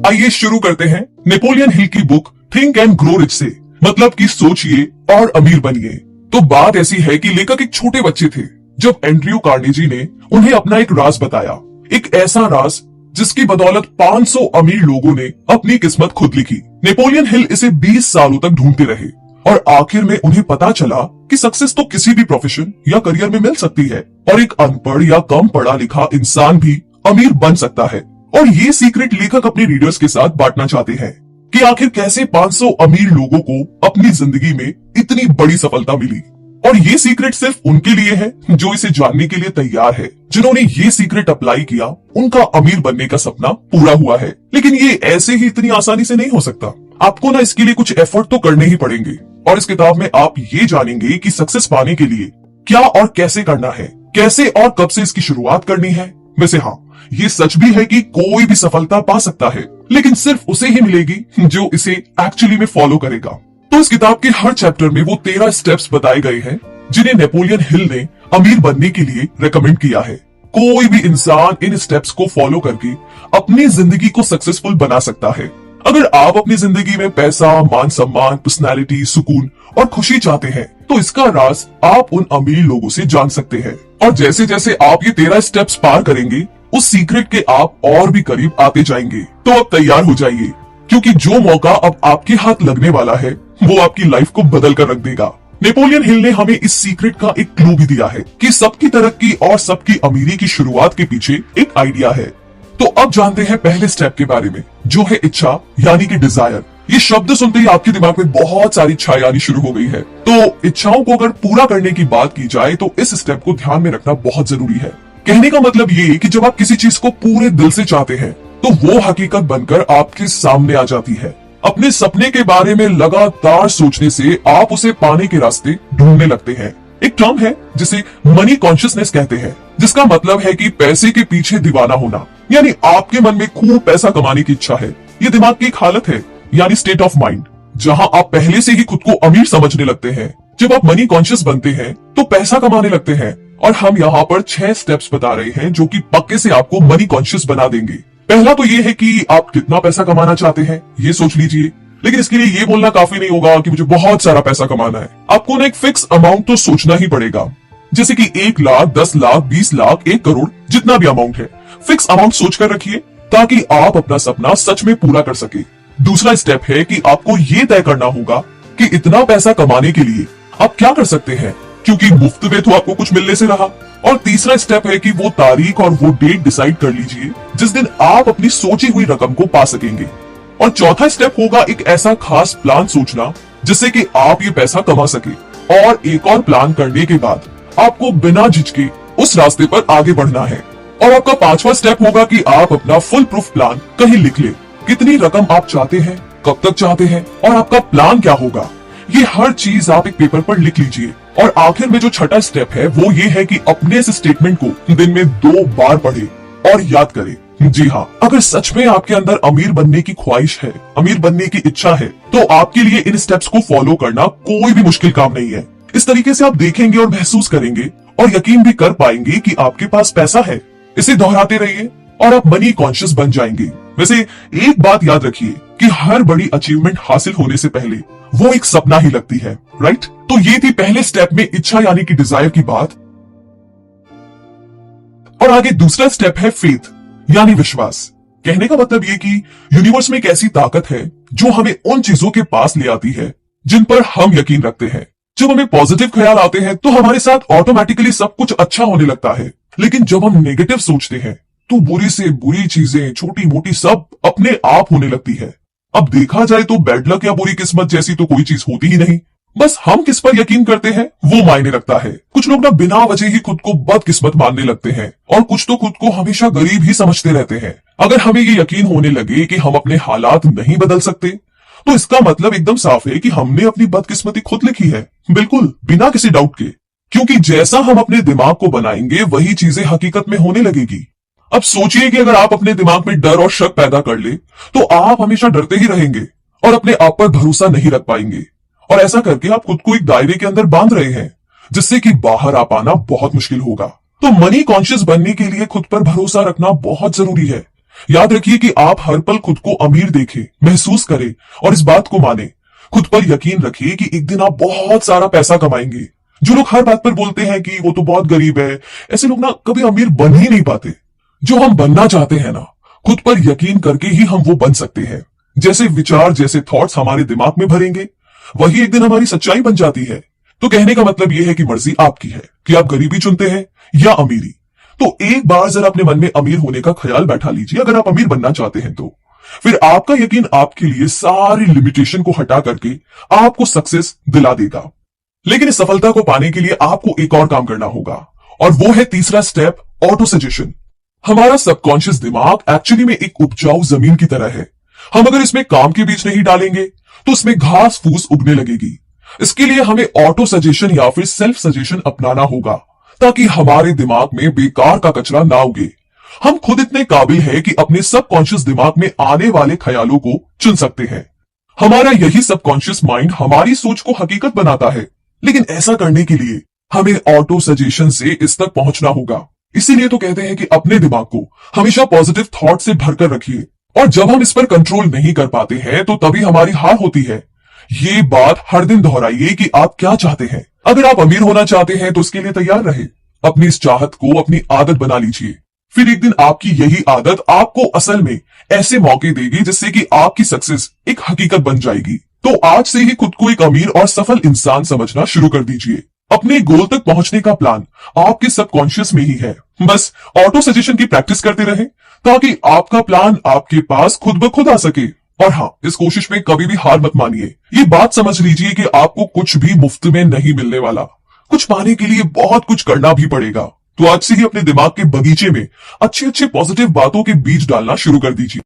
आइए शुरू करते हैं नेपोलियन हिल की book think and grow rich से, मतलब कि सोचिए और अमीर बनिए। तो बात ऐसी है कि लेखक एक छोटे बच्चे थे जब एंड्रयू कार्नेगी ने उन्हें अपना एक राज बताया, एक ऐसा राज जिसकी बदौलत 500 अमीर लोगों ने अपनी किस्मत खुद लिखी। नेपोलियन हिल इसे 20 सालों तक ढूंढते रहे और आखिर में उन्हें पता चला कि सक्सेस तो किसी भी प्रोफेशन या करियर में मिल सकती है और एक अनपढ़ या कम पढ़ा लिखा इंसान भी अमीर बन सकता है। और ये सीक्रेट लेखक अपने रीडर्स के साथ बांटना चाहते हैं कि आखिर कैसे 500 अमीर लोगों को अपनी जिंदगी में इतनी बड़ी सफलता मिली। और ये सीक्रेट सिर्फ उनके लिए है जो इसे जानने के लिए तैयार है। जिन्होंने ये सीक्रेट अप्लाई किया उनका अमीर बनने का सपना पूरा हुआ है। लेकिन ये ऐसे ही इतनी आसानी से नहीं हो सकता। आपको ना इसके लिए कुछ एफर्ट तो करने ही पड़ेंगे। और इस किताब में आप ये जानेंगे कि सक्सेस पाने के लिए क्या और कैसे करना है, कैसे और कब से इसकी शुरुआत करनी है। वैसे हाँ, ये सच भी है कि कोई भी सफलता पा सकता है, लेकिन सिर्फ उसे ही मिलेगी जो इसे एक्चुअली में फॉलो करेगा। तो इस किताब के हर चैप्टर में वो 13 स्टेप्स बताए गए हैं जिन्हें नेपोलियन हिल ने अमीर बनने के लिए रेकमेंड किया है। कोई भी इंसान इन स्टेप्स को फॉलो करके अपनी जिंदगी को सक्सेसफुल बना सकता है। अगर आप अपनी जिंदगी में पैसा, मान सम्मान, पर्सनैलिटी, सुकून और खुशी चाहते हैं तो इसका राज आप उन अमीर लोगों से जान सकते हैं। और जैसे जैसे आप ये 13 स्टेप्स पार करेंगे उस सीक्रेट के आप और भी करीब आते जाएंगे। तो अब तैयार हो जाइए, क्योंकि जो मौका अब आपके हाथ लगने वाला है वो आपकी लाइफ को बदल कर रख देगा। नेपोलियन हिल ने हमें इस सीक्रेट का एक क्लू भी दिया है कि सबकी तरक्की और सबकी अमीरी की शुरुआत के पीछे एक आइडिया है। तो अब जानते हैं पहले स्टेप के बारे में, जो है इच्छा, यानी कि डिजायर। ये शब्द सुनते ही आपके दिमाग में बहुत सारी इच्छाएं आनी शुरू हो गई है। तो इच्छाओं को अगर पूरा करने की बात की जाए तो इस स्टेप को ध्यान में रखना बहुत जरूरी है। कहने का मतलब ये कि जब आप किसी चीज को पूरे दिल से चाहते हैं तो वो हकीकत बनकर आपके सामने आ जाती है। अपने सपने के बारे में लगातार सोचने से आप उसे पाने के रास्ते ढूंढने लगते हैं। एक टर्म है जिसे मनी कॉन्शियसनेस कहते हैं, जिसका मतलब है कि पैसे के पीछे दीवाना होना। यानी आपके मन में खूब पैसा कमाने की इच्छा है। ये दिमाग की एक हालत है, यानी स्टेट ऑफ माइंड, जहां आप पहले से ही खुद को अमीर समझने लगते हैं। जब आप मनी कॉन्शियस बनते हैं तो पैसा कमाने लगते हैं। और हम यहाँ पर 6 स्टेप्स बता रहे हैं जो कि पक्के से आपको मनी कॉन्शियस बना देंगे। पहला तो ये है कि आप कितना पैसा कमाना चाहते हैं, ये सोच लीजिए। लेकिन इसके लिए ये बोलना काफी नहीं होगा कि मुझे बहुत सारा पैसा कमाना है। आपको ना एक फिक्स अमाउंट तो सोचना ही पड़ेगा, जैसे कि 1 लाख, 10 लाख, 20 लाख, 1 करोड़, जितना भी अमाउंट है। फिक्स अमाउंट सोच कर रखिए ताकि आप अपना सपना सच में पूरा कर सके। दूसरा स्टेप है कि आपको ये तय करना होगा कि इतना पैसा कमाने के लिए आप क्या कर सकते हैं, क्योंकि मुफ्त में तो आपको कुछ मिलने से रहा। और तीसरा स्टेप है कि वो तारीख और वो डेट डिसाइड कर लीजिए जिस दिन आप अपनी सोची हुई रकम को पा सकेंगे। और चौथा स्टेप होगा एक ऐसा खास प्लान सोचना जिससे कि आप ये पैसा कमा सके। और एक और प्लान करने के बाद आपको बिना झिझके उस रास्ते पर आगे बढ़ना है। और आपका 5वां स्टेप होगा कि आप अपना फुल प्रूफ प्लान कहीं लिख ले। कितनी रकम आप चाहते हैं, कब तक चाहते हैं और आपका प्लान क्या होगा, ये हर चीज आप एक पेपर पर लिख लीजिए। और आखिर में जो छठा स्टेप है वो ये है कि अपने इस स्टेटमेंट को दिन में 2 बार पढ़े और याद करें। जी हाँ, अगर सच में आपके अंदर अमीर बनने की ख्वाहिश है, अमीर बनने की इच्छा है, तो आपके लिए इन स्टेप्स को फॉलो करना कोई भी मुश्किल काम नहीं है। इस तरीके से आप देखेंगे और महसूस करेंगे और यकीन भी कर पाएंगे कि आपके पास पैसा है। इसे दोहराते रहिए और आप मनी कॉन्शियस बन जाएंगे। वैसे एक बात याद रखिए कि हर बड़ी अचीवमेंट हासिल होने से पहले वो एक सपना ही लगती है, राइट? तो ये थी पहले स्टेप में इच्छा यानी कि डिजायर की बात। और आगे दूसरा स्टेप है फेथ यानी विश्वास। कहने का मतलब ये कि यूनिवर्स में एक ऐसी ताकत है जो हमें उन चीजों के पास ले आती है जिन पर हम यकीन रखते हैं। जब हमें पॉजिटिव ख्याल आते हैं तो हमारे साथ ऑटोमेटिकली सब कुछ अच्छा होने लगता है। लेकिन जब हम नेगेटिव सोचते हैं तो बुरी से बुरी चीजें, छोटी मोटी, सब अपने आप होने लगती है। अब देखा जाए तो बैड लक या बुरी किस्मत जैसी तो कोई चीज होती ही नहीं, बस हम किस पर यकीन करते हैं वो मायने रखता है। कुछ लोग ना बिना वजह ही खुद को बदकिस्मत मानने लगते हैं और कुछ तो खुद को हमेशा गरीब ही समझते रहते हैं। अगर हमें ये यकीन होने लगे कि हम अपने हालात नहीं बदल सकते तो इसका मतलब एकदम साफ है कि हमने अपनी बदकिस्मती खुद लिखी है, बिल्कुल बिना किसी डाउट के। क्योंकि जैसा हम अपने दिमाग को बनाएंगे वही चीजें हकीकत में होने लगेगी। अब सोचिए कि अगर आप अपने दिमाग में डर और शक पैदा कर ले तो आप हमेशा डरते ही रहेंगे और अपने आप पर भरोसा नहीं रख पाएंगे। और ऐसा करके आप खुद को एक दायरे के अंदर बांध रहे हैं जिससे कि बाहर आ पाना बहुत मुश्किल होगा। तो मनी कॉन्शियस बनने के लिए खुद पर भरोसा रखना बहुत जरूरी है। याद रखिए कि आप हर पल खुद को अमीर देखें, महसूस करें और इस बात को माने। खुद पर यकीन रखिए कि एक दिन आप बहुत सारा पैसा कमाएंगे। जो लोग हर बात पर बोलते हैं कि वो तो बहुत गरीब है, ऐसे लोग ना कभी अमीर बन ही नहीं पाते। जो हम बनना चाहते हैं ना, खुद पर यकीन करके ही हम वो बन सकते हैं। जैसे विचार, जैसे थॉट्स हमारे दिमाग में भरेंगे, वही एक दिन हमारी सच्चाई बन जाती है। तो कहने का मतलब यह है कि मर्जी आपकी है कि आप गरीबी चुनते हैं या अमीरी। तो एक बार जरा अपने मन में अमीर होने का ख्याल बैठा लीजिए, अगर आप अमीर बनना चाहते हैं तो। फिर आपका यकीन आपके लिए सारी लिमिटेशन को हटा करके आपको सक्सेस दिला देगा। लेकिन इस सफलता को पाने के लिए आपको एक और काम करना होगा, और वो है तीसरा स्टेप, ऑटो सजेशन। हमारा सबकॉन्शियस दिमाग एक्चुअली में एक उपजाऊ जमीन की तरह है। हम अगर इसमें काम के बीज नहीं डालेंगे तो इसमें घास फूस उगने लगेगी। इसके लिए हमें ऑटो सजेशन या फिर सेल्फ सजेशन अपनाना होगा, ताकि हमारे दिमाग में बेकार का कचरा ना उगे। हम खुद इतने काबिल हैं कि अपने सबकॉन्शियस दिमाग में आने वाले ख्यालों को चुन सकते हैं। हमारा यही सबकॉन्शियस माइंड हमारी सोच को हकीकत बनाता है। लेकिन ऐसा करने के लिए हमें ऑटो सजेशन से इस तक पहुंचना होगा। इसीलिए तो कहते हैं कि अपने दिमाग को हमेशा पॉजिटिव थॉट से भरकर रखिए, और जब हम इस पर कंट्रोल नहीं कर पाते हैं तो तभी हमारी हार होती है। ये बात हर दिन दोहराइए कि आप क्या चाहते हैं। अगर आप अमीर होना चाहते हैं तो इसके लिए तैयार रहे। अपनी इस चाहत को अपनी आदत बना लीजिए। फिर एक दिन आपकी यही आदत आपको असल में ऐसे मौके देगी जिससे कि आपकी सक्सेस एक हकीकत बन जाएगी। तो आज से ही खुद को एक अमीर और सफल इंसान समझना शुरू कर दीजिए। अपने गोल तक पहुंचने का प्लान आपके सबकॉन्शियस में ही है। बस ऑटो सजेशन की प्रैक्टिस करते रहें ताकि आपका प्लान आपके पास खुद ब खुद आ सके। और हाँ, इस कोशिश में कभी भी हार मत मानिए। ये बात समझ लीजिए कि आपको कुछ भी मुफ्त में नहीं मिलने वाला। कुछ पाने के लिए बहुत कुछ करना भी पड़ेगा। तो आज से ही अपने दिमाग के बगीचे में अच्छे अच्छे पॉजिटिव बातों के बीज डालना शुरू कर दीजिए।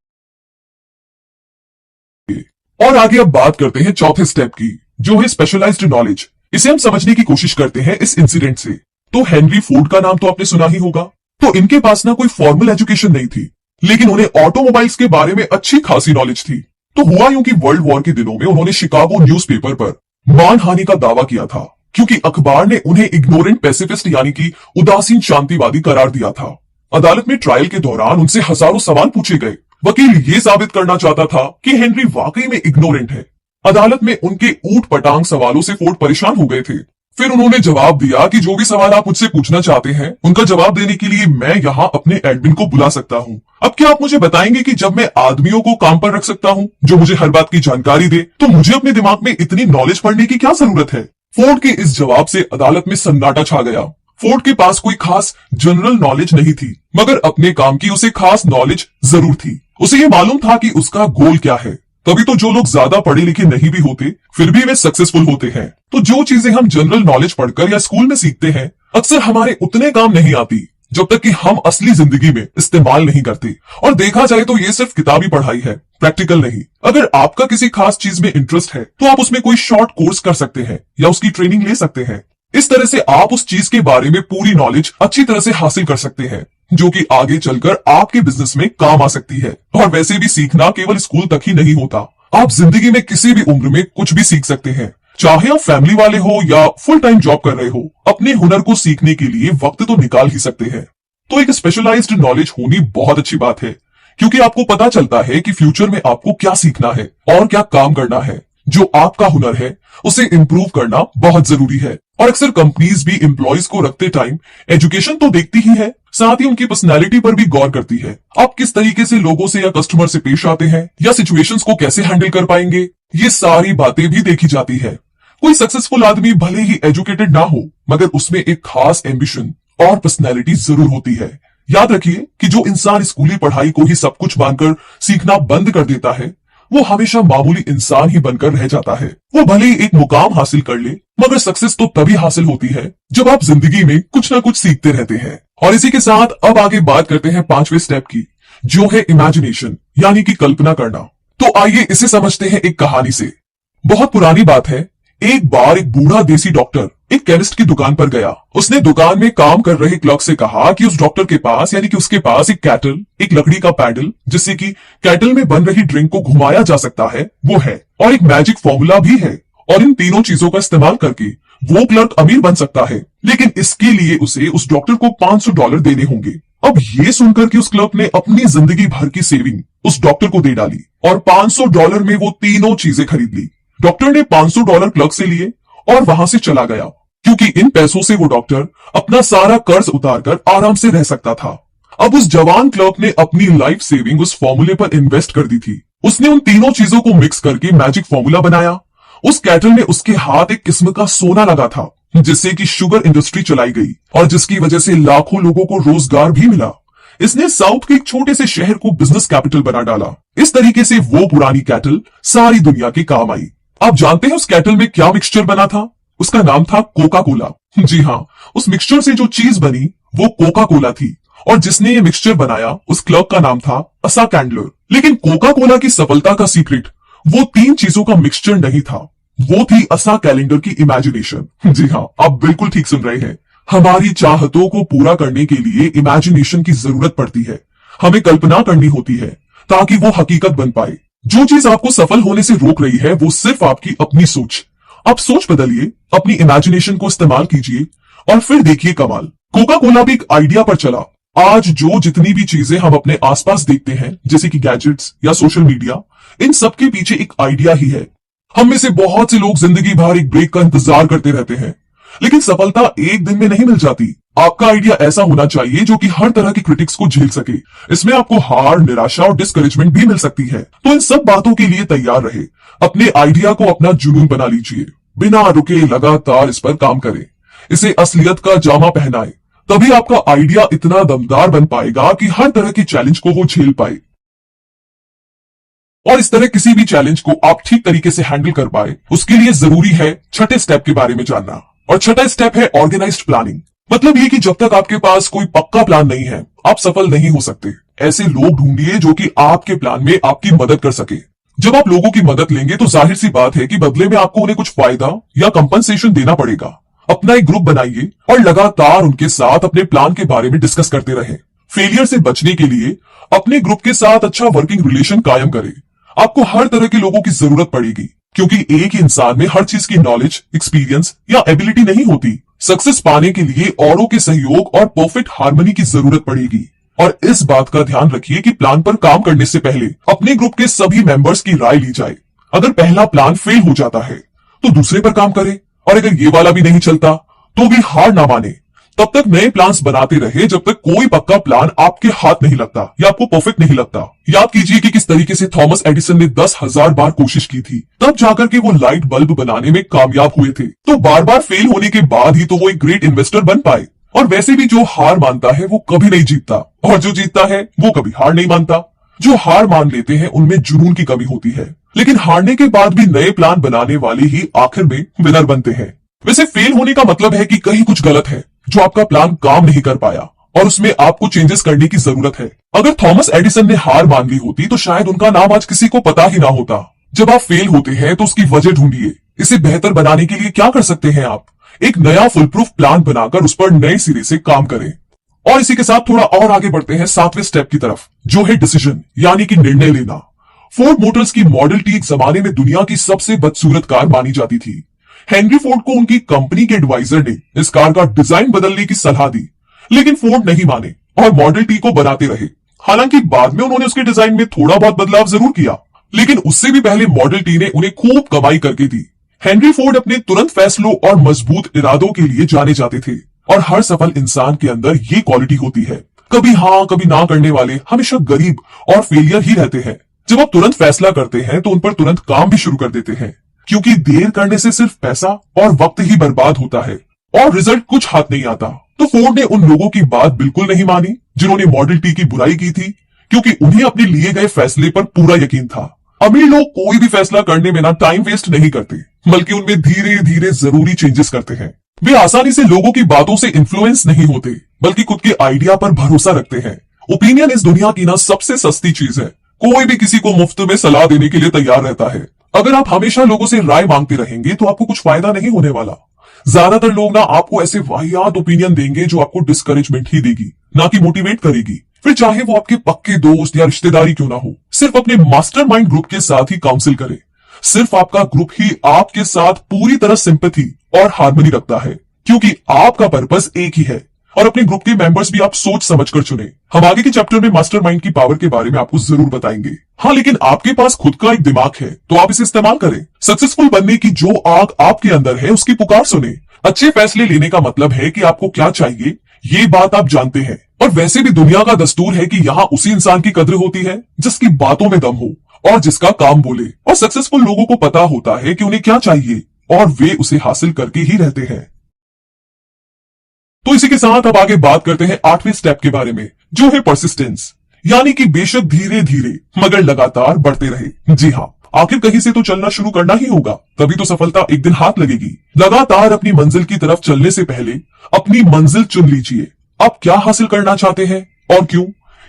और आगे अब बात करते हैं चौथे स्टेप की, जो है स्पेशलाइज्ड नॉलेज। इसे हम समझने की कोशिश करते हैं इस इंसिडेंट से। तो हेनरी फोर्ड का नाम तो आपने सुना ही होगा। तो इनके पास ना कोई फॉर्मल एजुकेशन नहीं थी, लेकिन उन्हें ऑटोमोबाइल्स के बारे में अच्छी खासी नॉलेज थी। तो हुआ यूं कि वर्ल्ड वॉर के दिनों में उन्होंने शिकागो न्यूज़पेपर पर मानहानि का दावा किया था, क्योंकि अखबार ने उन्हें इग्नोरेंट पैसिफिस्ट यानी कि उदासीन शांतिवादी करार दिया था। अदालत में ट्रायल के दौरान उनसे हजारों सवाल पूछे गए। वकील ये साबित करना चाहता था कि हेनरी वाकई में इग्नोरेंट है। अदालत में उनके ऊट पटांग सवालों से फोर्ड परेशान हो गए थे। फिर उन्होंने जवाब दिया कि जो भी सवाल आप मुझसे पूछना चाहते हैं उनका जवाब देने के लिए मैं यहाँ अपने एडमिन को बुला सकता हूँ। अब क्या आप मुझे बताएंगे कि जब मैं आदमियों को काम पर रख सकता हूँ जो मुझे हर बात की जानकारी दे, तो मुझे अपने दिमाग में इतनी नॉलेज पढ़ने की क्या जरूरत है? फोर्ड के इस जवाब से अदालत में सन्नाटा छा गया। फोर्ड के पास कोई खास जनरल नॉलेज नहीं थी, मगर अपने काम की उसे खास नॉलेज जरूर थी। उसे ये मालूम था कि उसका गोल क्या है। तभी तो जो लोग ज्यादा पढ़े लिखे नहीं भी होते फिर भी वे सक्सेसफुल होते हैं। तो जो चीजें हम जनरल नॉलेज पढ़कर या स्कूल में सीखते हैं अक्सर हमारे उतने काम नहीं आती जब तक कि हम असली जिंदगी में इस्तेमाल नहीं करते। और देखा जाए तो ये सिर्फ किताबी पढ़ाई है, प्रैक्टिकल नहीं। अगर आपका किसी खास चीज में इंटरेस्ट है तो आप उसमें कोई शॉर्ट कोर्स कर सकते हैं या उसकी ट्रेनिंग ले सकते हैं। इस तरह से आप उस चीज के बारे में पूरी नॉलेज अच्छी तरह से हासिल कर सकते हैं, जो कि आगे चलकर आपके बिजनेस में काम आ सकती है। और वैसे भी सीखना केवल स्कूल तक ही नहीं होता। आप जिंदगी में किसी भी उम्र में कुछ भी सीख सकते हैं, चाहे आप फैमिली वाले हो या फुल टाइम जॉब कर रहे हो। अपने हुनर को सीखने के लिए वक्त तो निकाल ही सकते हैं। तो एक स्पेशलाइज्ड नॉलेज होनी बहुत अच्छी बात है, क्योंकि आपको पता चलता है कि फ्यूचर में आपको क्या सीखना है और क्या काम करना है। जो आपका हुनर है उसे इम्प्रूव करना बहुत जरूरी है। और अक्सर कंपनीज भी एम्प्लॉयज को रखते टाइम एजुकेशन तो देखती ही है, साथ ही उनकी पर्सनैलिटी पर भी गौर करती है। आप किस तरीके से लोगों से या कस्टमर से पेश आते हैं या सिचुएशंस को कैसे हैंडल कर पाएंगे, ये सारी बातें भी देखी जाती है। कोई सक्सेसफुल आदमी भले ही एजुकेटेड ना हो, मगर उसमें एक खास एम्बिशन और पर्सनैलिटी जरूर होती है। याद रखिए कि जो इंसान स्कूली पढ़ाई को ही सब कुछ मानकर सीखना बंद कर देता है वो हमेशा मामूली इंसान ही बनकर रह जाता है। वो भले ही एक मुकाम हासिल कर ले, मगर सक्सेस तो तभी हासिल होती है जब आप जिंदगी में कुछ ना कुछ सीखते रहते हैं। और इसी के साथ अब आगे बात करते हैं पांचवें स्टेप की, जो है इमेजिनेशन यानी कि कल्पना करना। तो आइए इसे समझते हैं एक कहानी से। बहुत पुरानी बात है। एक बार एक बूढ़ा देसी डॉक्टर एक केमिस्ट की दुकान पर गया। उसने दुकान में काम कर रहे क्लर्क से कहा कि उस डॉक्टर के पास यानी कि उसके पास एक कैटल, एक लकड़ी का पैडल जिससे कि कैटल में बन रही ड्रिंक को घुमाया जा सकता है वो है, और एक मैजिक फॉर्मूला भी है। और इन तीनों चीजों का इस्तेमाल करके वो क्लर्क अमीर बन सकता है, लेकिन इसके लिए उसे उस डॉक्टर को $500 देने होंगे। अब ये सुनकर कि उस क्लर्क ने अपनी जिंदगी भर की सेविंग उस डॉक्टर को दे डाली और $500 में वो तीनों चीजें खरीद ली। डॉक्टर ने $500 क्लर्क से लिए और वहां से चला गया, क्योंकि इन पैसों से वो डॉक्टर अपना सारा कर्ज उतारकर आराम से रह सकता था। अब उस जवान क्लर्क ने अपनी लाइफ सेविंग उस फॉर्मूले पर इन्वेस्ट कर दी थी। उसने उन तीनों चीजों को मिक्स करके मैजिक फॉर्मूला बनाया। उस कैटल में उसके हाथ एक किस्म का सोना लगा था, जिससे कि शुगर इंडस्ट्री चलाई गई और जिसकी वजह से लाखों लोगों को रोजगार भी मिला। इसने साउथ के एक छोटे से शहर को बिजनेस कैपिटल बना डाला। इस तरीके से वो पुरानी कैटल सारी दुनिया के काम आई। आप जानते हैं उस कैटल में क्या मिक्सचर बना था? उसका नाम था कोका कोला। जी हाँ, उस मिक्सचर से जो चीज बनी वो कोका कोला थी और जिसने ये मिक्सचर बनाया उस क्लर्क का नाम था असा कैंडलर। लेकिन कोका कोला की सफलता का सीक्रेट वो तीन चीजों का मिक्सचर नहीं था, वो थी असा कैलेंडर की इमेजिनेशन। जी हाँ, आप बिल्कुल ठीक सुन रहे हैं। हमारी चाहतों को पूरा करने के लिए इमेजिनेशन की जरूरत पड़ती है। हमें कल्पना करनी होती है ताकि वो हकीकत बन पाए। जो चीज आपको सफल होने से रोक रही है वो सिर्फ आपकी अपनी सोच। आप सोच बदलिए, अपनी इमेजिनेशन को इस्तेमाल कीजिए और फिर देखिए कमाल। कोका कोला भी एक आइडिया पर चला। आज जो जितनी भी चीजें हम अपने आसपास देखते हैं, जैसे कि गैजेट्स या सोशल मीडिया, इन सब के पीछे एक आइडिया ही है। हम में से बहुत से लोग जिंदगी भर एक ब्रेक का इंतजार करते रहते हैं, लेकिन सफलता एक दिन में नहीं मिल जाती। आपका आइडिया ऐसा होना चाहिए जो कि हर तरह की क्रिटिक्स को झेल सके। इसमें आपको हार, निराशा और डिस्करेजमेंट भी मिल सकती है। तो इन सब बातों के लिए तैयार रहे। अपने आइडिया को अपना जुनून बना लीजिए, बिना रुके लगातार इस पर काम करें, इसे असलियत का जामा पहनाए। तभी आपका आइडिया इतना दमदार बन पाएगा कि हर तरह की चैलेंज को वो झेल पाए और इस तरह किसी भी चैलेंज को आप ठीक तरीके से हैंडल कर पाए। उसके लिए जरूरी है छठे स्टेप के बारे में जानना, और छठा स्टेप है ऑर्गेनाइज्ड प्लानिंग। मतलब ये कि जब तक आपके पास कोई पक्का प्लान नहीं है, आप सफल नहीं हो सकते। ऐसे लोग ढूंढिए जो कि आपके प्लान में आपकी मदद कर सके। जब आप लोगों की मदद लेंगे तो जाहिर सी बात है कि बदले में आपको उन्हें कुछ फायदा या कंपनसेशन देना पड़ेगा। अपना एक ग्रुप बनाइए और लगातार उनके साथ अपने प्लान के बारे में डिस्कस करते रहें। फेलियर से बचने के लिए अपने ग्रुप के साथ अच्छा वर्किंग रिलेशन कायम करें। आपको हर तरह के लोगों की जरूरत पड़ेगी, क्योंकि एक ही इंसान में हर चीज की नॉलेज, एक्सपीरियंस या एबिलिटी नहीं होती। सक्सेस पाने के लिए औरों के सहयोग और परफेक्ट हार्मनी की जरूरत पड़ेगी। और इस बात का ध्यान रखिए कि प्लान पर काम करने से पहले अपने ग्रुप के सभी मेंबर्स की राय ली जाए। अगर पहला प्लान फेल हो जाता है तो दूसरे पर काम करें, और अगर ये वाला भी नहीं चलता तो भी हार ना माने। तब तक नए प्लान्स बनाते रहे जब तक कोई पक्का प्लान आपके हाथ नहीं लगता या आपको परफेक्ट नहीं लगता। याद कीजिए कि किस तरीके से थॉमस एडिसन ने 10,000 बार कोशिश की थी, तब जाकर के वो लाइट बल्ब बनाने में कामयाब हुए थे। तो बार बार फेल होने के बाद ही तो वो एक ग्रेट इन्वेस्टर बन पाए। और वैसे भी जो हार मानता है वो कभी नहीं जीतता, और जो जीतता है वो कभी हार नहीं मानता। जो हार मान लेते हैं उनमें जुनून की कमी होती है, लेकिन हारने के बाद भी नए प्लान बनाने वाले ही आखिर में विनर बनते हैं। वैसे फेल होने का मतलब है कि कहीं कुछ गलत है, जो आपका प्लान काम नहीं कर पाया और उसमें आपको चेंजेस करने की जरूरत है। अगर थॉमस एडिसन ने हार मान ली होती तो शायद उनका नाम आज किसी को पता ही ना होता। जब आप फेल होते हैं तो उसकी वजह ढूंढिए। इसे बेहतर बनाने के लिए क्या कर सकते हैं आप? एक नया फुल प्रूफ प्लान बनाकर उस पर नए सिरे से काम करें। और इसी के साथ थोड़ा और आगे बढ़ते हैं 7वें स्टेप की तरफ, जो है डिसीजन, यानी कि निर्णय लेना। फोर्ड मोटर्स की मॉडल टी एक जमाने में दुनिया की सबसे बदसूरत कार मानी जाती थी। हेनरी फोर्ड को उनकी कंपनी के एडवाइजर ने इस कार का डिजाइन बदलने की सलाह दी, लेकिन फोर्ड नहीं माने और मॉडल टी को बनाते रहे। हालांकि बाद में उन्होंने उसके डिजाइन में थोड़ा बहुत बदलाव जरूर किया, लेकिन उससे भी पहले मॉडल टी ने उन्हें खूब कमाई करके दी। हेनरी फोर्ड अपने तुरंत फैसलों और मजबूत इरादों के लिए जाने जाते थे, और हर सफल इंसान के अंदर ये क्वालिटी होती है। कभी हाँ कभी ना करने वाले हमेशा गरीब और फेलियर ही रहते हैं। जब आप तुरंत फैसला करते हैं तो उन पर तुरंत काम भी शुरू कर देते हैं, क्योंकि देर करने से सिर्फ पैसा और वक्त ही बर्बाद होता है और रिजल्ट कुछ हाथ नहीं आता। तो फोर्ड ने उन लोगों की बात बिल्कुल नहीं मानी जिन्होंने मॉडल टी की बुराई की थी, क्योंकि उन्हें अपने लिए गए फैसले पर पूरा यकीन था। अमीर लोग कोई भी फैसला करने में ना टाइम वेस्ट नहीं करते, बल्कि उनमें धीरे धीरे जरूरी चेंजेस करते हैं। वे आसानी से लोगों की बातों से इन्फ्लुएंस नहीं होते, बल्कि खुद के आइडिया पर भरोसा रखते हैं। ओपिनियन इस दुनिया की ना सबसे सस्ती चीज है। कोई भी किसी को मुफ्त में सलाह देने के लिए तैयार रहता है। अगर आप हमेशा लोगों से राय मांगते रहेंगे तो आपको कुछ फायदा नहीं होने वाला। ज्यादातर लोग ना आपको ऐसे वाहियात ओपिनियन देंगे जो आपको डिस्करेजमेंट ही देगी, ना कि मोटिवेट करेगी। फिर चाहे वो आपके पक्के दोस्त या रिश्तेदारी क्यों ना हो, सिर्फ अपने मास्टरमाइंड ग्रुप के साथ ही काउंसिल करें। सिर्फ आपका ग्रुप ही आपके साथ पूरी तरह सिंपैथी और हार्मनी रखता है, क्योंकि आपका पर्पस एक ही है, और अपने ग्रुप के मेंबर्स भी आप सोच समझ कर चुने। हम आगे के चैप्टर में मास्टरमाइंड की पावर के बारे में आपको जरूर बताएंगे। हाँ, लेकिन आपके पास खुद का एक दिमाग है तो आप इसे इस्तेमाल करें। सक्सेसफुल बनने की जो आग आपके अंदर है उसकी पुकार सुने। अच्छे फैसले लेने का मतलब है कि आपको क्या चाहिए ये बात आप जानते हैं। और वैसे भी दुनिया का दस्तूर है कि यहाँ उसी इंसान की कद्र होती है जिसकी बातों में दम हो और जिसका काम बोले। और सक्सेसफुल लोगों को पता होता है कि उन्हें क्या चाहिए और वे उसे हासिल करके ही रहते हैं। तो इसी के साथ अब आगे बात करते हैं 8वें स्टेप के बारे में, जो है परसिस्टेंस, यानी कि बेशक धीरे धीरे मगर लगातार बढ़ते रहे। जी हाँ, आखिर कहीं से तो चलना शुरू करना ही होगा, तभी तो सफलता एक दिन हाथ लगेगी। लगातार अपनी मंजिल की तरफ चलने से पहले अपनी मंजिल चुन लीजिए। आप क्या हासिल करना चाहते हैं और क्यों,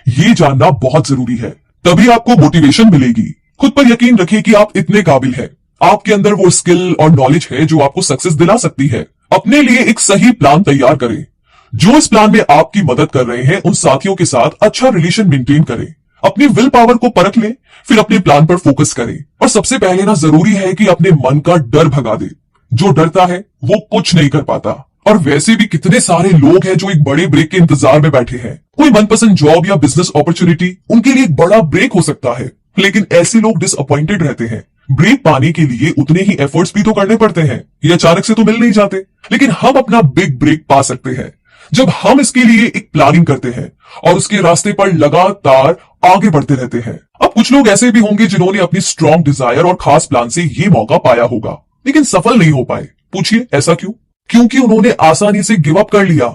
ये जानना बहुत जरूरी है। तभी आपको मोटिवेशन मिलेगी। खुद पर यकीन रखिए कि आप इतने काबिल हैं। आपके अंदर वो स्किल और नॉलेज है जो आपको सक्सेस दिला सकती है। अपने लिए एक सही प्लान तैयार करें। जो इस प्लान में आपकी मदद कर रहे हैं उन साथियों के साथ अच्छा रिलेशन मेंटेन करें। अपनी विल पावर को परख लें, फिर अपने प्लान पर फोकस करें। और सबसे पहले ना जरूरी है कि अपने मन का डर भगा दे। जो डरता है वो कुछ नहीं कर पाता। और वैसे भी कितने सारे लोग हैं जो एक बड़े ब्रेक के इंतजार में बैठे हैं। कोई मनपसंद जॉब या बिजनेस अपॉर्चुनिटी उनके लिए एक बड़ा ब्रेक हो सकता है, लेकिन ऐसे लोग डिसअपॉइंटेड रहते हैं। ब्रेक पाने के लिए उतने ही एफर्ट्स भी तो करने पड़ते हैं, ये अचानक से तो मिल नहीं जाते। लेकिन हम अपना बिग ब्रेक पा सकते हैं जब हम इसके लिए एक प्लानिंग करते हैं और उसके रास्ते पर लगातार आगे बढ़ते रहते हैं। अब कुछ लोग ऐसे भी होंगे जिन्होंने अपनी स्ट्रॉन्ग डिजायर और खास प्लान से ये मौका पाया होगा, लेकिन सफल नहीं हो पाए। पूछिए ऐसा क्यों? क्योंकि उन्होंने आसानी से गिव अप कर लिया।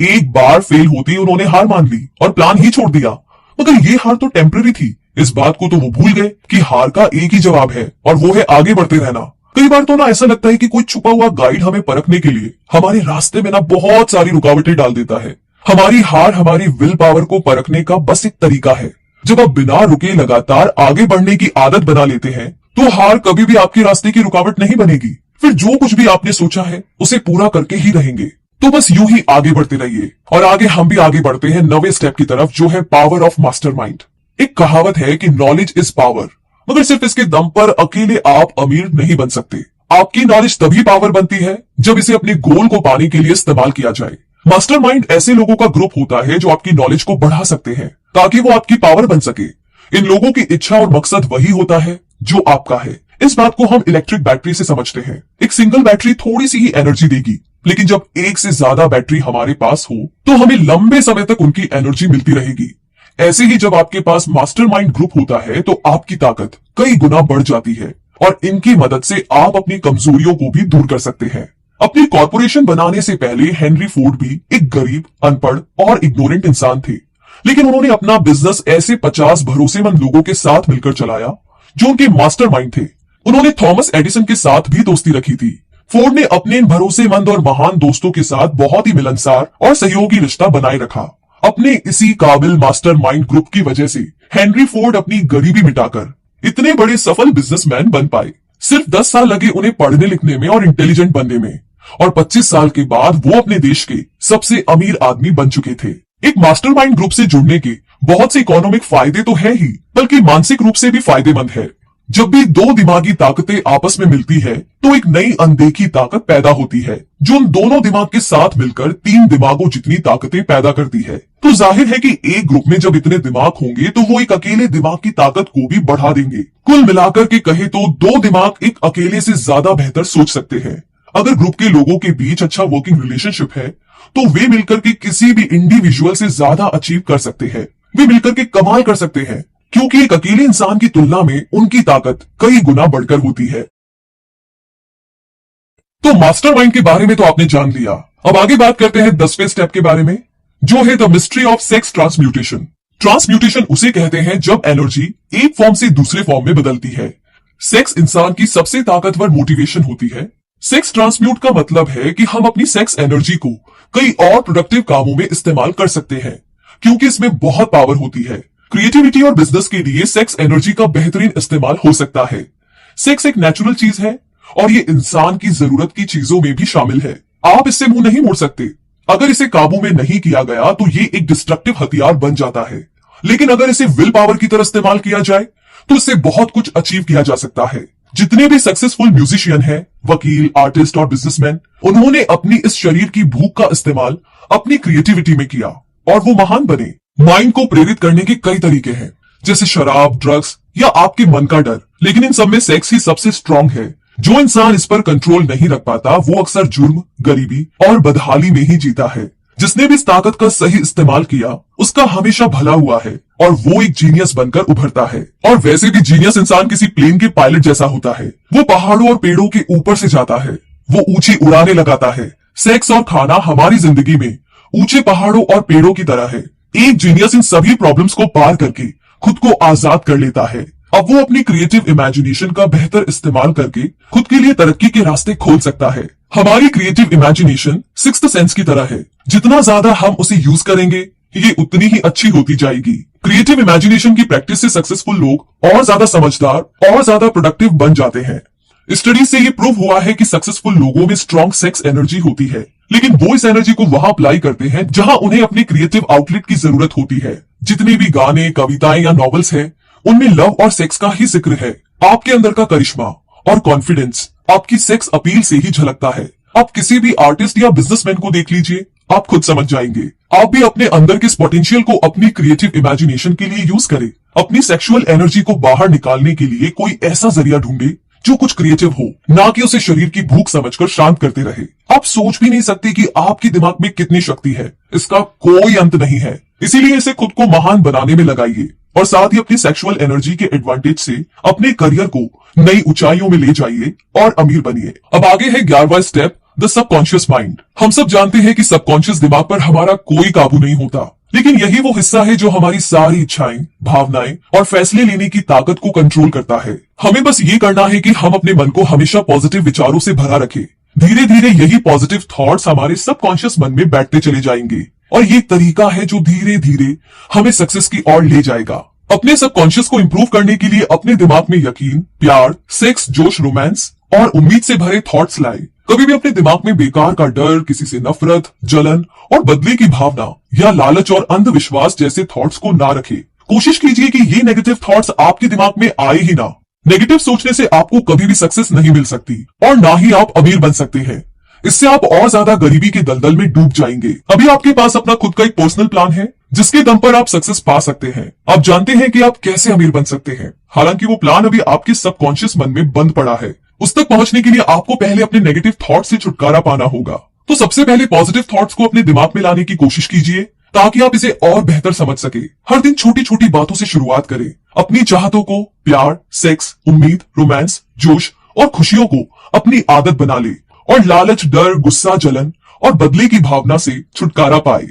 एक बार फेल होते ही उन्होंने हार मान ली और प्लान ही छोड़ दिया। मगर ये हार तो टेम्पररी थी। इस बात को तो वो भूल गए कि हार का एक ही जवाब है और वो है आगे बढ़ते रहना। कई बार तो ना ऐसा लगता है कि कोई छुपा हुआ गाइड हमें परखने के लिए हमारे रास्ते में ना बहुत सारी रुकावटें डाल देता है। हमारी हार हमारी विल पावर को परखने का बस एक तरीका है। जब आप बिना रुके लगातार आगे बढ़ने की आदत बना लेते हैं तो हार कभी भी आपके रास्ते की रुकावट नहीं बनेगी। फिर जो कुछ भी आपने सोचा है उसे पूरा करके ही रहेंगे। तो बस यूं ही आगे बढ़ते रहिए। और आगे हम भी आगे बढ़ते हैं 9वें स्टेप की तरफ, जो है पावर ऑफ मास्टरमाइंड। एक कहावत है कि नॉलेज इज पावर, मगर सिर्फ इसके दम पर अकेले आप अमीर नहीं बन सकते। आपकी नॉलेज तभी पावर बनती है जब इसे अपने गोल को पाने के लिए इस्तेमाल किया जाए। मास्टरमाइंड ऐसे लोगों का ग्रुप होता है जो आपकी नॉलेज को बढ़ा सकते हैं ताकि वो आपकी पावर बन सके। इन लोगों की इच्छा और मकसद वही होता है जो आपका है। इस बात को हम इलेक्ट्रिक बैटरी से समझते हैं। एक सिंगल बैटरी थोड़ी सी ही एनर्जी देगी, लेकिन जब एक से ज्यादा बैटरी हमारे पास हो तो हमें लंबे समय तक उनकी एनर्जी मिलती रहेगी। ऐसे ही जब आपके पास मास्टरमाइंड ग्रुप होता है तो आपकी ताकत कई गुना बढ़ जाती है और इनकी मदद से आप अपनी कमजोरियों को भी दूर कर सकते हैं। अपनी कॉर्पोरेशन बनाने से पहले हेनरी फोर्ड भी एक गरीब, अनपढ़ और इग्नोरेंट इंसान थे, लेकिन उन्होंने अपना बिजनेस ऐसे 50 भरोसेमंद लोगों के साथ मिलकर चलाया जो उनके मास्टरमाइंड थे। उन्होंने थॉमस एडिसन के साथ भी दोस्ती रखी थी। फोर्ड ने अपने इन भरोसेमंद और महान दोस्तों के साथ बहुत ही मिलनसार और सहयोगी रिश्ता बनाए रखा। अपने इसी काबिल मास्टरमाइंड ग्रुप की वजह से हेनरी फोर्ड अपनी गरीबी मिटाकर इतने बड़े सफल बिजनेसमैन बन पाए। सिर्फ 10 साल लगे उन्हें पढ़ने लिखने में और इंटेलिजेंट बनने में, और 25 साल के बाद वो अपने देश के सबसे अमीर आदमी बन चुके थे। एक मास्टरमाइंड ग्रुप से जुड़ने के बहुत से इकोनॉमिक फायदे तो है ही, बल्कि मानसिक रूप से भी फायदेमंद है। जब भी दो दिमागी ताकतें आपस में मिलती है तो एक नई अनदेखी ताकत पैदा होती है जो उन दोनों दिमाग के साथ मिलकर 3 दिमागों जितनी ताकतें पैदा करती है। तो जाहिर है कि एक ग्रुप में जब इतने दिमाग होंगे तो वो एक अकेले दिमाग की ताकत को भी बढ़ा देंगे। कुल मिलाकर के कहे तो 2 दिमाग एक अकेले से ज्यादा बेहतर सोच सकते हैं। अगर ग्रुप के लोगों के बीच अच्छा वर्किंग रिलेशनशिप है तो वे मिलकर के किसी भी इंडिविजुअल से ज्यादा अचीव कर सकते हैं। वे मिलकर के कमाल कर सकते हैं, क्योंकि एक अकेले इंसान की तुलना में उनकी ताकत कई गुना बढ़कर होती है। तो मास्टरमाइंड के बारे में तो आपने जान लिया। अब आगे बात करते हैं 10वें स्टेप के बारे में, जो है the mystery of sex transmutation. Transmutation उसे कहते हैं जब एनर्जी एक फॉर्म से दूसरे फॉर्म में बदलती है। सेक्स इंसान की सबसे ताकतवर मोटिवेशन होती है। सेक्स ट्रांसम्यूट का मतलब है कि हम अपनी सेक्स एनर्जी को कई और प्रोडक्टिव कामों में इस्तेमाल कर सकते हैं, क्योंकि इसमें बहुत पावर होती है। क्रिएटिविटी और बिजनेस के लिए सेक्स एनर्जी का बेहतरीन इस्तेमाल हो सकता है। सेक्स एक नेचुरल चीज है और ये इंसान की जरूरत की चीजों में भी शामिल है। आप इससे मुंह नहीं मोड़ सकते। अगर इसे काबू में नहीं किया गया तो ये एक डिस्ट्रक्टिव हथियार बन जाता है, लेकिन अगर इसे विल पावर की तरह इस्तेमाल किया जाए तो इससे बहुत कुछ अचीव किया जा सकता है। जितने भी सक्सेसफुल म्यूजिशियन हैं, वकील, आर्टिस्ट और बिजनेसमैन, उन्होंने अपनी इस शरीर की भूख का इस्तेमाल अपनी क्रिएटिविटी में किया और वो महान बने। माइंड को प्रेरित करने के कई तरीके हैं, जैसे शराब, ड्रग्स या आपके मन का डर, लेकिन इन सब में सेक्स ही सबसे स्ट्रांग है। जो इंसान इस पर कंट्रोल नहीं रख पाता वो अक्सर जुर्म, गरीबी और बदहाली में ही जीता है। जिसने भी इस ताकत का सही इस्तेमाल किया उसका हमेशा भला हुआ है और वो एक जीनियस बनकर उभरता है। और वैसे भी जीनियस इंसान किसी प्लेन के पायलट जैसा होता है। वो पहाड़ों और पेड़ों के ऊपर से जाता है, वो ऊंची उड़ानें लगाता है। सेक्स और खाना हमारी जिंदगी में ऊंचे पहाड़ों और पेड़ों की तरह है। एक जीनियस इन सभी प्रॉब्लम्स को पार करके खुद को आजाद कर लेता है। अब वो अपनी क्रिएटिव इमेजिनेशन का बेहतर इस्तेमाल करके खुद के लिए तरक्की के रास्ते खोल सकता है। हमारी क्रिएटिव इमेजिनेशन सिक्स्थ सेंस की तरह है, जितना ज्यादा हम उसे यूज करेंगे ये उतनी ही अच्छी होती जाएगी। क्रिएटिव इमेजिनेशन की प्रैक्टिस से सक्सेसफुल लोग और ज्यादा समझदार और ज्यादा प्रोडक्टिव बन जाते हैं। स्टडी से ये प्रूव हुआ है कि सक्सेसफुल लोगों में स्ट्रॉन्ग सेक्स एनर्जी होती है, लेकिन वो इस एनर्जी को वहां अप्लाई करते हैं जहां उन्हें अपनी क्रिएटिव आउटलेट की जरूरत होती है। जितने भी गाने, कविताएं या नॉवेल्स हैं, उनमें लव और सेक्स का ही जिक्र है। आपके अंदर का करिश्मा और कॉन्फिडेंस आपकी सेक्स अपील से ही झलकता है। आप किसी भी आर्टिस्ट या बिजनेसमैन को देख लीजिए, आप खुद समझ जाएंगे। आप भी अपने अंदर के इस पोटेंशियल को अपनी क्रिएटिव इमेजिनेशन के लिए यूज करें। अपनी सेक्सुअल एनर्जी को बाहर निकालने के लिए कोई ऐसा जरिया ढूंढे जो कुछ क्रिएटिव हो, ना कि उसे शरीर की भूख समझकर शांत करते रहे। आप सोच भी नहीं सकते कि आपके दिमाग में कितनी शक्ति है, इसका कोई अंत नहीं है। इसीलिए इसे खुद को महान बनाने में लगाइए और साथ ही अपनी सेक्सुअल एनर्जी के एडवांटेज से अपने करियर को नई ऊंचाइयों में ले जाइए और अमीर बनिए। अब आगे है 11वां स्टेप, द सबकॉन्शियस माइंड। हम सब जानते हैं कि सबकॉन्शियस दिमाग पर हमारा कोई काबू नहीं होता, लेकिन यही वो हिस्सा है जो हमारी सारी इच्छाएं, भावनाएं और फैसले लेने की ताकत को कंट्रोल करता है। हमें बस ये करना है कि हम अपने मन को हमेशा पॉजिटिव विचारों से भरा रखें। धीरे धीरे यही पॉजिटिव थॉट्स हमारे सबकॉन्शियस मन में बैठते चले जाएंगे और ये एक तरीका है जो धीरे धीरे हमें सक्सेस की ओर ले जाएगा। अपने सबकॉन्शियस को इंप्रूव करने के लिए अपने दिमाग में यकीन, प्यार, सेक्स, जोश, रोमांस और उम्मीद से भरे थॉट्स लाए। कभी भी अपने दिमाग में बेकार का डर, किसी से नफरत, जलन और बदले की भावना या लालच और अंधविश्वास जैसे थॉट्स को ना रखें। कोशिश कीजिए कि ये नेगेटिव थॉट्स आपके दिमाग में आए ही ना। नेगेटिव सोचने से आपको कभी भी सक्सेस नहीं मिल सकती और ना ही आप अमीर बन सकते हैं। इससे आप और ज्यादा गरीबी के दलदल में डूब जाएंगे। अभी आपके पास अपना खुद का एक पर्सनल प्लान है जिसके दम पर आप सक्सेस पा सकते हैं। आप जानते हैं कि आप कैसे अमीर बन सकते हैं, हालांकि वो प्लान अभी आपके सबकॉन्शियस मन में बंद पड़ा है। उस तक पहुंचने के लिए आपको पहले अपने नेगेटिव थॉट से छुटकारा पाना होगा। तो सबसे पहले पॉजिटिव थॉट्स को अपने दिमाग में लाने की कोशिश कीजिए ताकि आप इसे और बेहतर समझ सके। हर दिन छोटी छोटी बातों से शुरुआत करें। अपनी चाहतों को, प्यार, सेक्स, उम्मीद, रोमांस, जोश और खुशियों को अपनी आदत बना ले और लालच, डर, गुस्सा, जलन और बदले की भावना से छुटकारा पाए।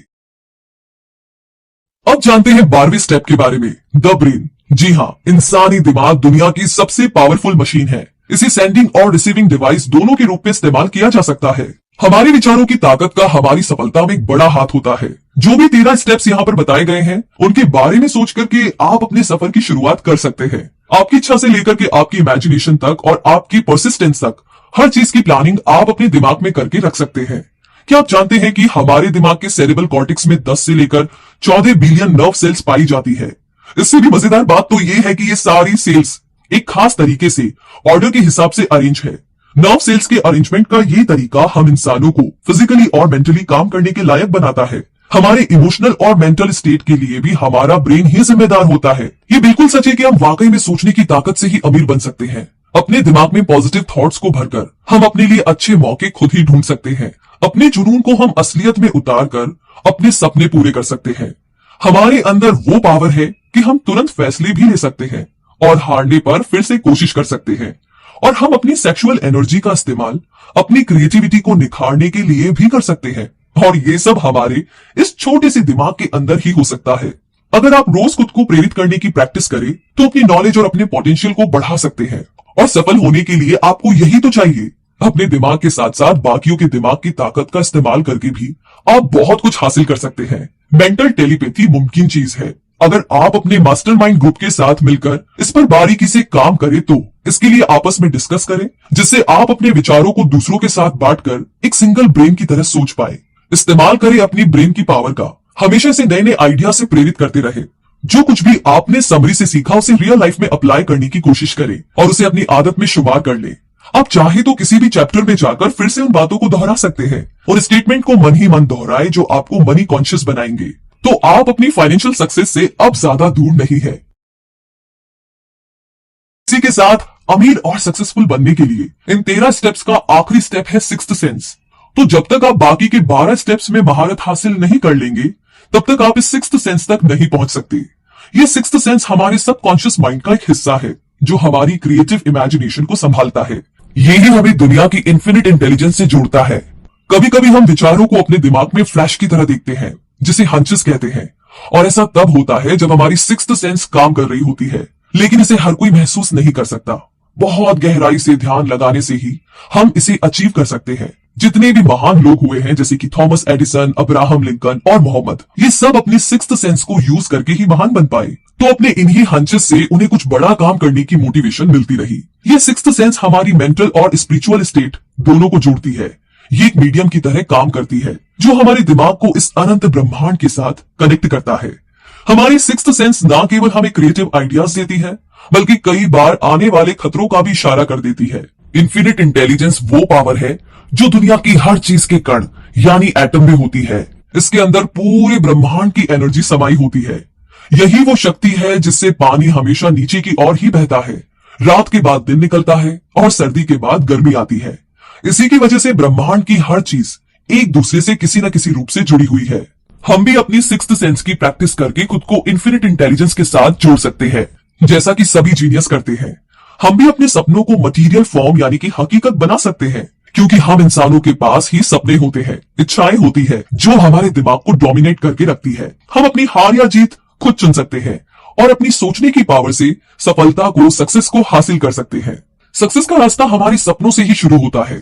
अब जानते हैं 12वें स्टेप के बारे में, द ब्रेन। जी हाँ, इंसानी दिमाग दुनिया की सबसे पावरफुल मशीन है। इसे सेंडिंग और रिसीविंग डिवाइस दोनों के रूप में इस्तेमाल किया जा सकता है। हमारे विचारों की ताकत का हमारी सफलता में एक बड़ा हाथ होता है। जो भी 13 स्टेप्स यहाँ पर बताए गए हैं उनके बारे में सोच करके आप अपने सफर की शुरुआत कर सकते हैं। आपकी इच्छा से लेकर के आपकी इमेजिनेशन तक और आपकी परसिस्टेंस तक हर चीज की प्लानिंग आप अपने दिमाग में करके रख सकते हैं। क्या आप जानते हैं कि हमारे दिमाग के सेरेब्रल कॉर्टेक्स में 10 से लेकर 14 बिलियन नर्व सेल्स पाई जाती है। इससे भी मजेदार बात तो ये है कि ये सारी सेल्स एक खास तरीके से ऑर्डर के हिसाब से अरेंज है। नर्व सेल्स के अरेंजमेंट का ये तरीका हम इंसानों को फिजिकली और मेंटली काम करने के लायक बनाता है। हमारे इमोशनल और मेंटल स्टेट के लिए भी हमारा ब्रेन ही जिम्मेदार होता है। ये बिल्कुल सच है कि हम वाकई में सोचने की ताकत से ही अमीर बन सकते हैं। अपने दिमाग में पॉजिटिव थॉट्स को भरकर हम अपने लिए अच्छे मौके खुद ही ढूंढ सकते हैं। अपने जुनून को हम असलियत में उतार कर अपने सपने पूरे कर सकते हैं। हमारे अंदर वो पावर है कि हम तुरंत फैसले भी ले सकते हैं और हारने पर फिर से कोशिश कर सकते हैं। और हम अपनी सेक्सुअल एनर्जी का इस्तेमाल अपनी क्रिएटिविटी को निखारने के लिए भी कर सकते हैं। और ये सब हमारे इस छोटे से दिमाग के अंदर ही हो सकता है। अगर आप रोज खुद को प्रेरित करने की प्रैक्टिस करें तो अपनी नॉलेज और अपने पोटेंशियल को बढ़ा सकते हैं। और सफल होने के लिए आपको यही तो चाहिए। अपने दिमाग के साथ साथ बाकियों के दिमाग की ताकत का इस्तेमाल करके भी आप बहुत कुछ हासिल कर सकते हैं। मेंटल टेलीपैथी मुमकिन चीज है। अगर आप अपने मास्टरमाइंड ग्रुप के साथ मिलकर इस पर बारीकी से काम करें तो इसके लिए आपस में डिस्कस करें, जिससे आप अपने विचारों को दूसरों के साथ बांटकर एक सिंगल ब्रेन की तरह सोच पाए। इस्तेमाल करें अपनी ब्रेन की पावर का। हमेशा से नए नए आइडिया से प्रेरित करते रहे। जो कुछ भी आपने समरी से सीखा उसे रियल लाइफ में अप्लाई करने की कोशिश करें और उसे अपनी आदत में शुमार कर लें। आप चाहे तो किसी भी चैप्टर में जाकर फिर से उन बातों को दोहरा सकते हैं और स्टेटमेंट को मन ही मन दोहराए जो आपको मनी कॉन्शियस बनाएंगे। तो आप अपनी फाइनेंशियल सक्सेस से अब ज्यादा दूर नहीं है। इसी के साथ अमीर और सक्सेसफुल बनने के लिए इन 13 स्टेप्स का आखिरी स्टेप है सिक्स्थ सेंस। तो जब तक आप बाकी के 12 स्टेप्स में महारत हासिल नहीं कर लेंगे तब तक आप इस सिक्स्थ सेंस तक नहीं पहुंच सकते। ये सिक्स्थ सेंस हमारे सबकॉन्शियस माइंड का एक हिस्सा है जो हमारी क्रिएटिव इमेजिनेशन को संभालता है। यही हमें दुनिया की इन्फिनिट इंटेलिजेंस से जोड़ता है। कभी कभी हम विचारों को अपने दिमाग में फ्लैश की तरह देखते हैं जिसे हंचेस कहते हैं, और ऐसा तब होता है जब हमारी सिक्स्थ सेंस काम कर रही होती है, लेकिन इसे हर कोई महसूस नहीं कर सकता। बहुत गहराई से ध्यान लगाने से ही हम इसे अचीव कर सकते हैं। जितने भी महान लोग हुए हैं जैसे कि थॉमस एडिसन, अब्राहम लिंकन और मोहम्मद, ये सब अपनी सिक्स्थ सेंस को यूज करके ही महान बन पाए। तो अपने इन्हीं हंचेस से उन्हें कुछ बड़ा काम करने की मोटिवेशन मिलती रही। ये सिक्स्थ सेंस हमारी मेंटल और स्पिरिचुअल स्टेट दोनों को जोड़ती है। ये एक मीडियम की तरह काम करती है जो हमारे दिमाग को इस अनंत ब्रह्मांड के साथ कनेक्ट करता है। हमारी सिक्स्थ सेंस ना केवल हमें क्रिएटिव आइडियाज देती है बल्कि कई बार आने वाले खतरों का भी इशारा कर देती है। इन्फिनिट इंटेलिजेंस वो पावर है जो दुनिया की हर चीज के कण यानी एटम में होती है। इसके अंदर पूरे ब्रह्मांड की एनर्जी समाई होती है। यही वो शक्ति है जिससे पानी हमेशा नीचे की ओर ही बहता है, रात के बाद दिन निकलता है और सर्दी के बाद गर्मी आती है। इसी की वजह से ब्रह्मांड की हर चीज एक दूसरे से किसी न किसी रूप से जुड़ी हुई है। हम भी अपनी सिक्स्थ सेंस की प्रैक्टिस करके खुद को इन्फिनिट इंटेलिजेंस के साथ जोड़ सकते हैं, जैसा कि सभी जीनियस करते हैं। हम भी अपने सपनों को मटेरियल फॉर्म यानी कि हकीकत बना सकते हैं, क्योंकि हम इंसानों के पास ही सपने होते हैं, इच्छाएं होती है जो हमारे दिमाग को डोमिनेट करके रखती है। हम अपनी हार या जीत खुद चुन सकते हैं और अपनी सोचने की पावर से सफलता को, सक्सेस को हासिल कर सकते हैं। सक्सेस का रास्ता हमारे सपनों से ही शुरू होता है।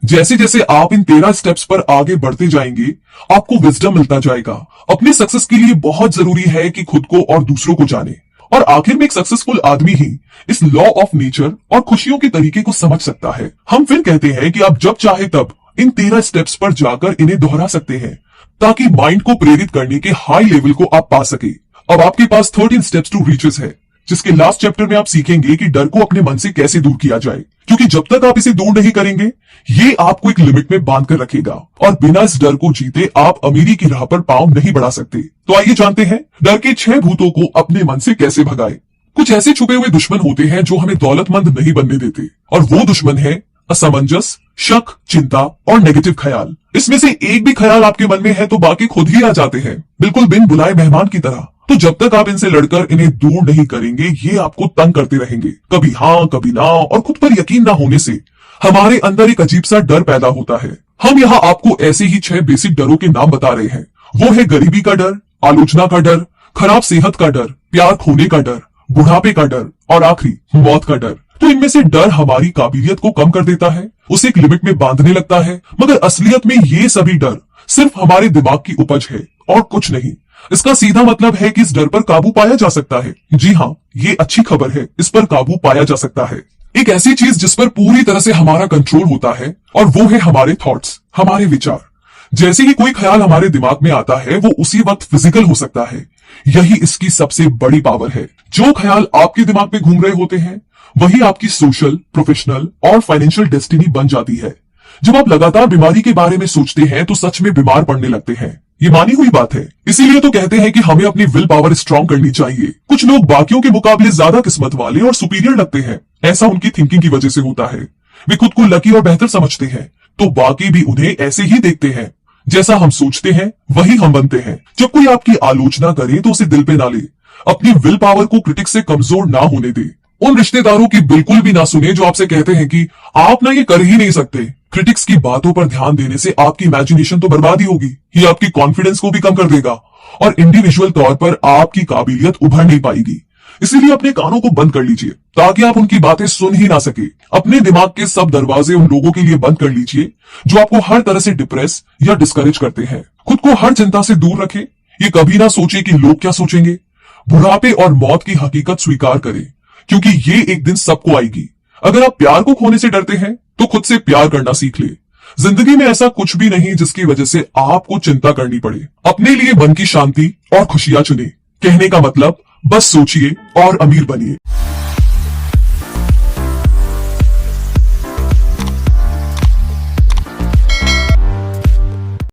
जैसे जैसे आप इन 13 स्टेप्स पर आगे बढ़ते जाएंगे आपको विजडम मिलता जाएगा। अपने सक्सेस के लिए बहुत जरूरी है कि खुद को और दूसरों को जाने, और आखिर में एक सक्सेसफुल आदमी ही इस लॉ ऑफ नेचर और खुशियों के तरीके को समझ सकता है। हम फिर कहते हैं कि आप जब चाहे तब इन 13 स्टेप्स पर जाकर इन्हें दोहरा सकते हैं ताकि माइंड को प्रेरित करने के हाई लेवल को आप पा सके। अब आपके पास 13 स्टेप्स टू रीचेस है, जिसके लास्ट चैप्टर में आप सीखेंगे कि डर को अपने मन से कैसे दूर किया जाए, क्योंकि जब तक आप इसे दूर नहीं करेंगे ये आपको एक लिमिट में बांध कर रखेगा और बिना इस डर को जीते आप अमीरी की राह पर पांव नहीं बढ़ा सकते। तो आइए जानते हैं डर के 6 भूतों को अपने मन से कैसे भगाए। कुछ ऐसे छुपे हुए दुश्मन होते हैं जो हमें दौलतमंद नहीं बनने देते, और वो दुश्मन है असमंजस, शक, चिंता और नेगेटिव ख्याल। इसमें से एक भी ख्याल आपके मन में है तो बाकी खुद ही आ जाते हैं, बिल्कुल बिन बुलाए मेहमान की तरह। तो जब तक आप इनसे लड़कर इन्हें दूर नहीं करेंगे ये आपको तंग करते रहेंगे, कभी हाँ कभी ना, और खुद पर यकीन ना होने से हमारे अंदर एक अजीब सा डर पैदा होता है। हम यहाँ आपको ऐसे ही 6 बेसिक डरों के नाम बता रहे हैं। वो है गरीबी का डर, आलोचना का डर, खराब सेहत का डर, प्यार खोने का डर, बुढ़ापे का डर और आखिरी मौत का डर। तो इनमें से डर हमारी काबिलियत को कम कर देता है, उसे एक लिमिट में बांधने लगता है, मगर असलियत में ये सभी डर सिर्फ हमारे दिमाग की उपज है और कुछ नहीं। इसका सीधा मतलब है कि इस डर पर काबू पाया जा सकता है। जी हाँ, ये अच्छी खबर है, इस पर काबू पाया जा सकता है। एक ऐसी चीज जिस पर पूरी तरह से हमारा कंट्रोल होता है, और वो है हमारे थॉट्स, हमारे विचार। जैसे ही कोई ख्याल हमारे दिमाग में आता है वो उसी वक्त फिजिकल हो सकता है। यही इसकी सबसे बड़ी पावर है। जो ख्याल आपके दिमाग में घूम रहे होते हैं वही आपकी सोशल, प्रोफेशनल और फाइनेंशियल डेस्टिनी बन जाती है। जब आप लगातार बीमारी के बारे में सोचते हैं तो सच में बीमार पड़ने लगते हैं, ये मानी हुई बात है। इसीलिए तो कहते हैं कि हमें अपनी विल पावर स्ट्रांग करनी चाहिए। कुछ लोग बाकियों के मुकाबले ज्यादा किस्मत वाले और सुपीरियर लगते हैं, ऐसा उनकी थिंकिंग की वजह से होता है। वे खुद को लकी और बेहतर समझते हैं, तो बाकी भी उन्हें ऐसे ही देखते हैं। जैसा हम सोचते हैं वही हम बनते हैं। जब कोई आपकी आलोचना करे तो उसे दिल पे ना ले, अपनी विल पावर को क्रिटिक्स से कमजोर ना होने दे। उन रिश्तेदारों की बिल्कुल भी ना सुने जो आपसे कहते हैं कि आप ना ये कर ही नहीं सकते। क्रिटिक्स की बातों पर ध्यान देने से आपकी इमेजिनेशन तो बर्बाद ही होगी, ये आपकी कॉन्फिडेंस को भी कम कर देगा और इंडिविजुअल तौर पर आपकी काबिलियत उभर नहीं पाएगी। इसीलिए अपने कानों को बंद कर लीजिए ताकि आप उनकी बातें सुन ही ना सके। अपने दिमाग के सब दरवाजे उन लोगों के लिए बंद कर लीजिए जो आपको हर तरह से डिप्रेस या डिस्करेज करते हैं। खुद को हर चिंता से दूर रखें। ये कभी ना सोचे कि लोग क्या सोचेंगे। बुढ़ापे और मौत की हकीकत स्वीकार करें, क्योंकि ये एक दिन सबको आएगी। अगर आप प्यार को खोने से डरते हैं तो खुद से प्यार करना सीख ले। जिंदगी में ऐसा कुछ भी नहीं जिसकी वजह से आपको चिंता करनी पड़े। अपने लिए मन की शांति और खुशियां चुने, कहने का मतलब बस सोचिए और अमीर बनिए।